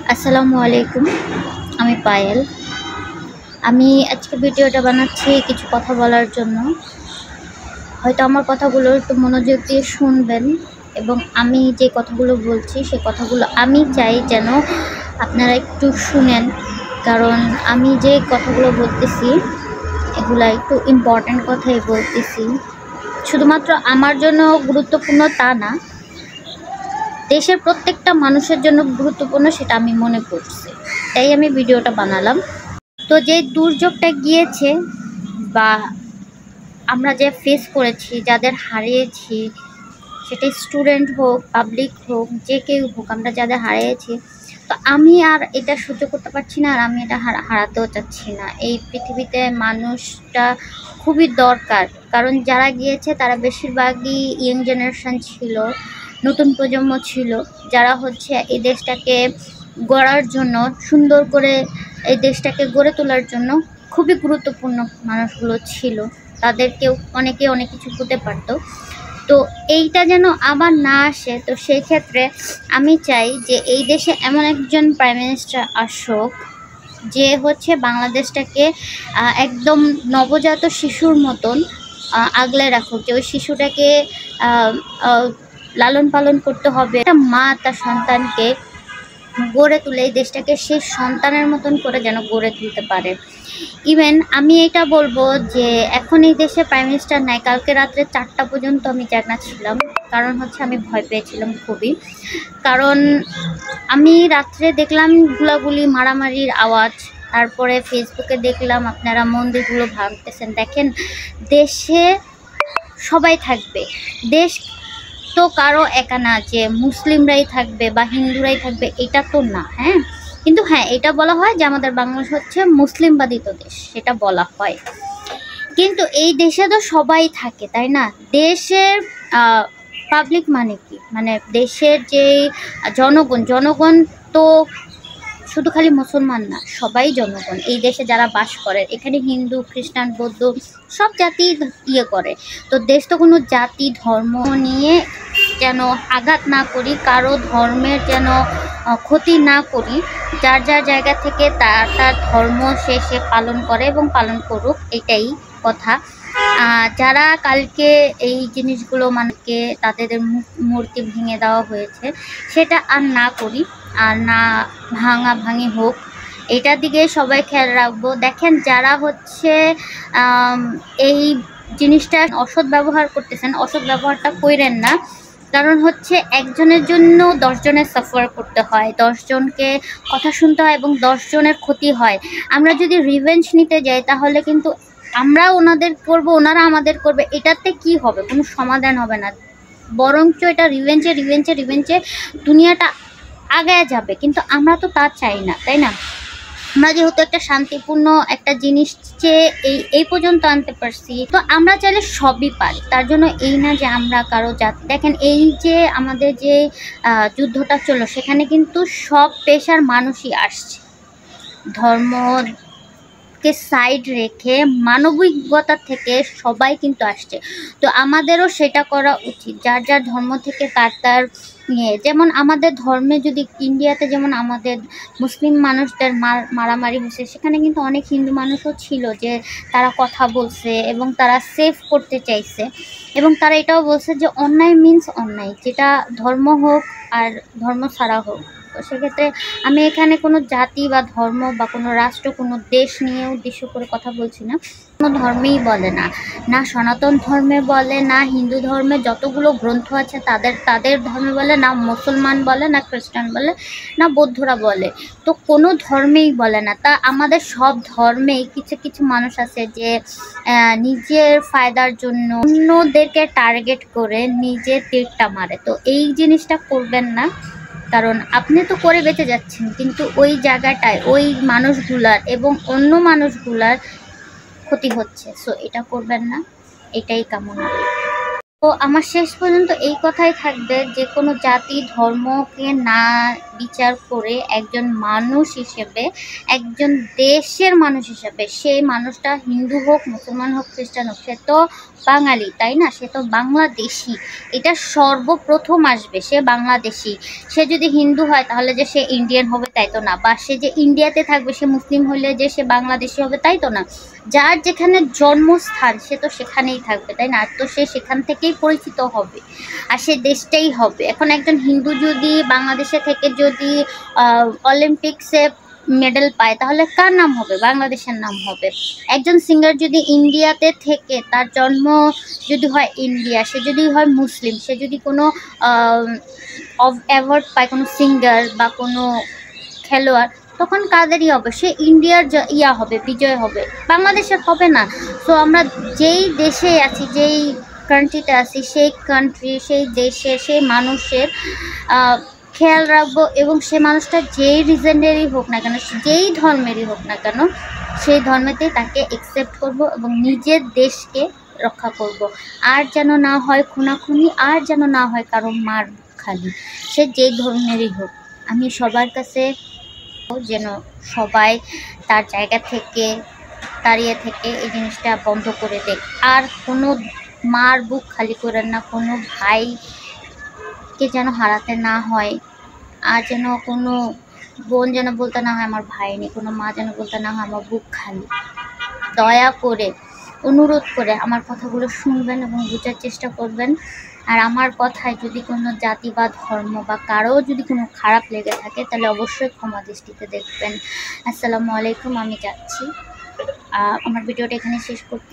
আসসালামু আলাইকুম। আমি পায়েল। আমি আজকে ভিডিওটা বানাচ্ছি কিছু কথা বলার জন্য। হয়তো আমার কথাগুলো একটু মনোযোগ দিয়ে শুনবেন এবং আমি যে কথাগুলো বলছি সে কথাগুলো আমি চাই যেন আপনারা একটু শুনেন, কারণ আমি যে কথাগুলো বলতেছি এগুলা একটু ইম্পর্ট্যান্ট কথাই বলতেছি। শুধুমাত্র আমার জন্য গুরুত্বপূর্ণ তা না, দেশের প্রত্যেকটা মানুষের জন্য গুরুত্বপূর্ণ সেটা আমি মনে করছি, তাই আমি ভিডিওটা বানালাম। তো যে দুর্যোগটা গিয়েছে বা আমরা যে ফেস করেছি, যাদের হারিয়েছি, সেটা স্টুডেন্ট হোক, পাবলিক হোক, যে কেউ হোক, আমরা যাদের হারিয়েছি, তো আমি আর এটা সহ্য করতে পারছি না, আর আমি এটা হারাতেও চাচ্ছি না। এই পৃথিবীতে মানুষটা খুবই দরকার, কারণ যারা গিয়েছে তারা বেশিরভাগই ইয়ং জেনারেশন ছিল, নতুন প্রজন্ম ছিল, যারা হচ্ছে এই দেশটাকে গড়ার জন্য, সুন্দর করে এই দেশটাকে গড়ে তোলার জন্য খুবই গুরুত্বপূর্ণ মানুষগুলো ছিল। তাদেরকেও অনেকে অনেক কিছু হতে পারতো। তো এইটা যেন আবার না আসে, তো সেই ক্ষেত্রে আমি চাই যে এই দেশে এমন একজন প্রাইম মিনিস্টার আসুক যে হচ্ছে বাংলাদেশটাকে একদম নবজাত শিশুর মতন আগলে রাখুক, যে ওই শিশুটাকে লালন পালন করতে হবে। একটা মা তার সন্তানকে গড়ে তুলে এই দেশটাকে সেই সন্তানের মতন করে যেন গড়ে তুলতে পারে। ইভেন আমি এটা বলবো যে এখন এই দেশে প্রাইম মিনিস্টার নাই, কালকে রাত্রে 4টা পর্যন্ত আমি জাগনা ছিলাম, কারণ হচ্ছে আমি ভয় পেয়েছিলাম খুবই। কারণ আমি রাত্রে দেখলাম গুলাগুলি, মারামারির আওয়াজ, তারপরে ফেসবুকে দেখলাম আপনারা মন্দিরগুলো ভাঙতেছেন। দেখেন, দেশে সবাই থাকবে, দেশ তো কারো একা না যে মুসলিমরাই থাকবে বা হিন্দুরাই থাকবে, এটা তো না। হ্যাঁ, কিন্তু হ্যাঁ, এটা বলা হয় যে আমাদের বাংলাদেশ হচ্ছে মুসলিমবাদিত দেশ, সেটা বলা হয়। কিন্তু এই দেশে তো সবাই থাকে, তাই না? দেশের পাবলিক মানে কি, মানে দেশের যে জনগণ তো শুধু খালি মুসলমান না, সবাই জনগণ। এই দেশে যারা বাস করে, এখানে হিন্দু, খ্রিস্টান, বৌদ্ধ সব জাতি করে। তো দেশ তো কোনো জাতি ধর্ম নিয়ে যেন আঘাত না করি, কারো ধর্মের যেন ক্ষতি না করি। যার যার জায়গা থেকে তার তার ধর্ম সে পালন করে এবং পালন করুক, এটাই কথা। যারা কালকে এই জিনিসগুলো মানুষকে তাদের মূর্তি ভেঙে দেওয়া হয়েছে, সেটা আর না করি, আর না ভাঙি হোক, এটার দিকে সবাই খেয়াল রাখবো। দেখেন, যারা হচ্ছে এই জিনিসটা অসৎ ব্যবহার করতেছেন, অসৎ ব্যবহারটা কইরেন না। কারণ হচ্ছে একজনের জন্য 10 জনের সাফার করতে হয়, 10 জনকে কথা শুনতে হয় এবং 10 জনের ক্ষতি হয়। আমরা যদি রিভেঞ্জ নিতে যাই তাহলে কিন্তু আমরা ওনাদের করব, ওনারা আমাদের করবে, এটাতে কি হবে? কোনো সমাধান হবে না, বরঞ্চ এটা রিভেঞ্জে দুনিয়াটা আগায় যাবে। কিন্তু আমরা তো তা চাই না, তাই না? আমরা যেহেতু একটা শান্তিপূর্ণ একটা জিনিস চেয়ে এই পর্যন্ত আনতে পারছি, তো আমরা চাইলে সবই পারি। তার জন্য এই না যে আমরা কারো জাতি। দেখেন, এই যে আমাদের যে যুদ্ধটা চললো, সেখানে কিন্তু সব পেশার মানুষই আসছে, ধর্মকে সাইড রেখে মানবিকতা থেকে সবাই কিন্তু আসছে। তো আমাদেরও সেটা করা উচিত, যার যার ধর্ম থেকে তার নিয়ে। যেমন আমাদের ধর্মে, যদি ইন্ডিয়াতে যেমন আমাদের মুসলিম মানুষদের মারামারি হয়েছে, সেখানে কিন্তু অনেক হিন্দু মানুষও ছিল যে তারা কথা বলছে এবং তারা সেভ করতে চাইছে, এবং তারা এটাও বলছে যে অন্যায় মিন্স অন্যায়, যেটা ধর্ম হোক আর ধর্ম ছাড়া হোক। তো সেক্ষেত্রে আমি এখানে কোনো জাতি বা ধর্ম বা কোনো রাষ্ট্র, কোনো দেশ নিয়ে উদ্দেশ্য করে কথা বলছি না। কোনো ধর্মেই বলে না, না সনাতন ধর্মে বলে, না হিন্দু ধর্মে যতগুলো গ্রন্থ আছে তাদের ধর্মে বলে, না মুসলমান বলে, না খ্রিস্টান বলে, না বৌদ্ধরা বলে। তো কোনো ধর্মেই বলে না। তা আমাদের সব ধর্মেই কিছু কিছু মানুষ আছে যে নিজের ফায়দার জন্য অন্যদেরকে টার্গেট করে নিজের তীরটা মারে। তো এই জিনিসটা করবেন না, কারণ আপনি তো করে বেঁচে যাচ্ছেন, কিন্তু ওই জায়গাটায় ওই মানুষগুলার এবং অন্য মানুষগুলার ক্ষতি হচ্ছে। সো এটা করবেন না, এটাই কামনা। তো আমার শেষ পর্যন্ত এই কথাই থাকবে যে কোনো জাতি ধর্মকে না বিচার করে একজন মানুষ হিসেবে, একজন দেশের মানুষ হিসেবে, সেই মানুষটা হিন্দু হোক, মুসলমান হোক, খ্রিস্টান হোক, সে তো বাঙালি, তাই না? সে তো বাংলাদেশি, এটা সর্বপ্রথম আসবে, সে বাংলাদেশি। সে যদি হিন্দু হয় তাহলে যে সে ইন্ডিয়ান হবে তাই তো না, বা সে যে ইন্ডিয়াতে থাকবে সে মুসলিম হলে যে সে বাংলাদেশি হবে তাই তো না। যার যেখানে জন্মস্থান সে তো সেখানেই থাকবে, তাই না? তো সে সেখান থেকেই পরিচিত হবে, আর সে দেশটাই হবে। এখন একজন হিন্দু যদি বাংলাদেশে থেকে যদি অলিম্পিক্সে মেডেল পায় তাহলে কার নাম হবে? বাংলাদেশের নাম হবে। একজন সিঙ্গার যদি ইন্ডিয়াতে থেকে তার জন্ম যদি হয় ইন্ডিয়া, সে যদি হয় মুসলিম, সে যদি কোনো অ্যাওয়ার্ড পায়, কোনো সিঙ্গার বা কোনো খেলোয়াড়, তখন কাদেরই হবে? সে ইন্ডিয়ার ইয়া হবে, বিজয় হবে, বাংলাদেশের হবে না। তো আমরা যেই দেশে আছি, যেই কান্ট্রিতে আছি, সেই কান্ট্রি, সেই দেশে, সেই মানুষের খেয়াল রাখবো, এবং সে মানুষটা যেই রিজনেরই হোক না কেন, যেই ধর্মেরই হোক না কেন, সেই ধর্মেতেই তাকে অ্যাকসেপ্ট করব এবং নিজের দেশকে রক্ষা করব। আর যেন না হয় খুনাখুনি, আর যেন না হয় কারো মার খালি, সে যেই ধর্মেরই হোক। আমি সবার কাছে যেন সবাই তার জায়গা থেকে দাঁড়িয়ে থেকে এই জিনিসটা বন্ধ করে দেয়। আর কোনো মার বুক খালি করেন না, কোনো ভাইকে যেন হারাতে না হয়, আর যেন কোনো বোন যেন বলতে না হয় আমার ভাই নেই, কোনো মা যেন বলতে না হয় আমার বুক খালি। দয়া করে অনুরোধ করে আমার কথাগুলো শুনবেন এবং বোঝার চেষ্টা করবেন। আর আমার কথায় যদি কোনো জাতি বা ধর্ম বা কারো যদি কোনো খারাপ লেগে থাকে তাহলে অবশ্যই ক্ষমা দৃষ্টিতে দেখবেন। আসসালামু আলাইকুম। আমি যাচ্ছি, আমার ভিডিওটা এখানে শেষ করতে।